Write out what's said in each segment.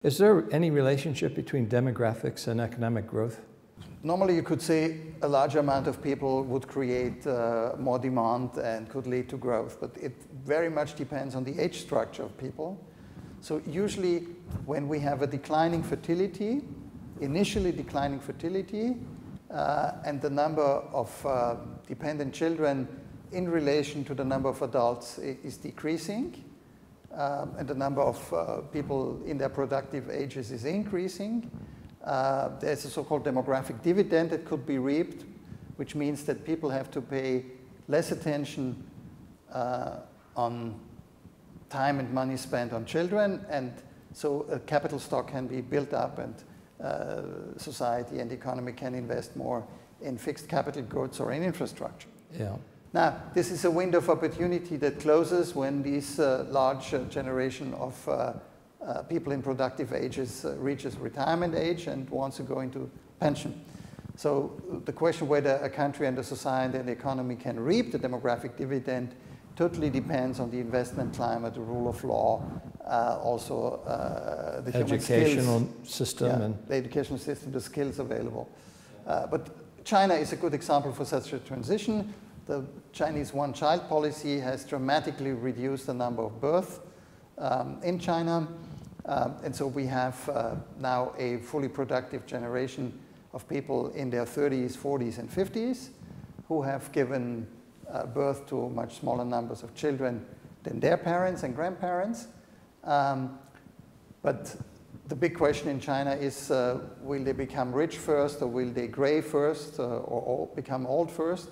Is there any relationship between demographics and economic growth? Normally you could say a large amount of people would create more demand and could lead to growth, but it very much depends on the age structure of people. So usually when we have a declining fertility, initially declining fertility, and the number of dependent children in relation to the number of adults is decreasing, and the number of people in their productive ages is increasing, there's a so-called demographic dividend that could be reaped, which means that people have to pay less attention on time and money spent on children, and so a capital stock can be built up, and society and economy can invest more in fixed capital goods or in infrastructure. Yeah. Now, this is a window of opportunity that closes when this large generation of people in productive ages reaches retirement age and wants to go into pension. So the question whether a country and a society and the economy can reap the demographic dividend totally depends on the investment climate, the rule of law, also the educational system, and the educational system, the skills available. But China is a good example for such a transition. The Chinese one-child policy has dramatically reduced the number of births in China. And so we have now a fully productive generation of people in their 30s, 40s, and 50s who have given birth to much smaller numbers of children than their parents and grandparents. But the big question in China is, will they become rich first, or will they gray first, or become old first?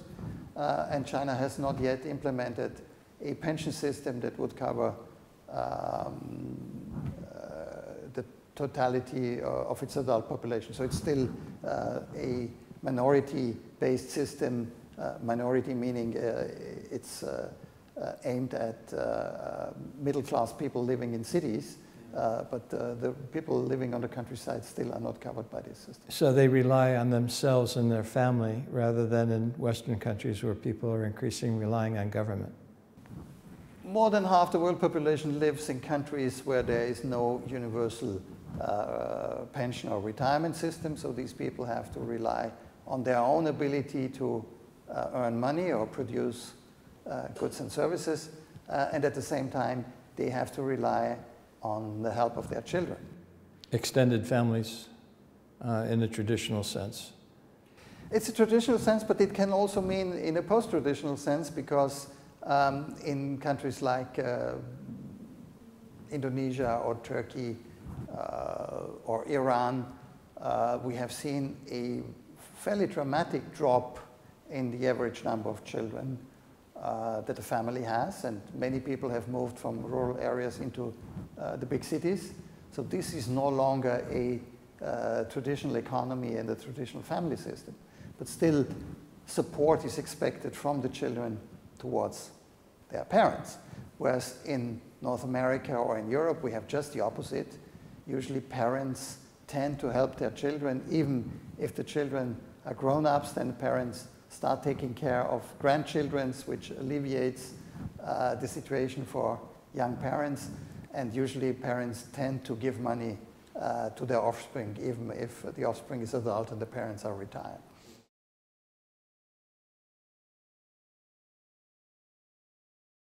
And China has not yet implemented a pension system that would cover the totality of its adult population. So it's still a minority-based system, minority meaning it's aimed at middle-class people living in cities, but the people living on the countryside still are not covered by this system. So they rely on themselves and their family rather than in Western countries where people are increasingly relying on government. More than half the world population lives in countries where there is no universal pension or retirement system, so these people have to rely on their own ability to earn money or produce goods and services, and at the same time they have to rely on the help of their children. Extended families in the traditional sense. It's a traditional sense, but it can also mean in a post-traditional sense, because in countries like Indonesia or Turkey or Iran, we have seen a fairly dramatic drop in the average number of children that a family has, and many people have moved from rural areas into the big cities. So this is no longer a traditional economy and a traditional family system, but still support is expected from the children towards their parents. Whereas in North America or in Europe, we have just the opposite. Usually parents tend to help their children, even if the children are grown-ups, then the parents start taking care of grandchildren, which alleviates the situation for young parents. And usually parents tend to give money to their offspring, even if the offspring is adult and the parents are retired.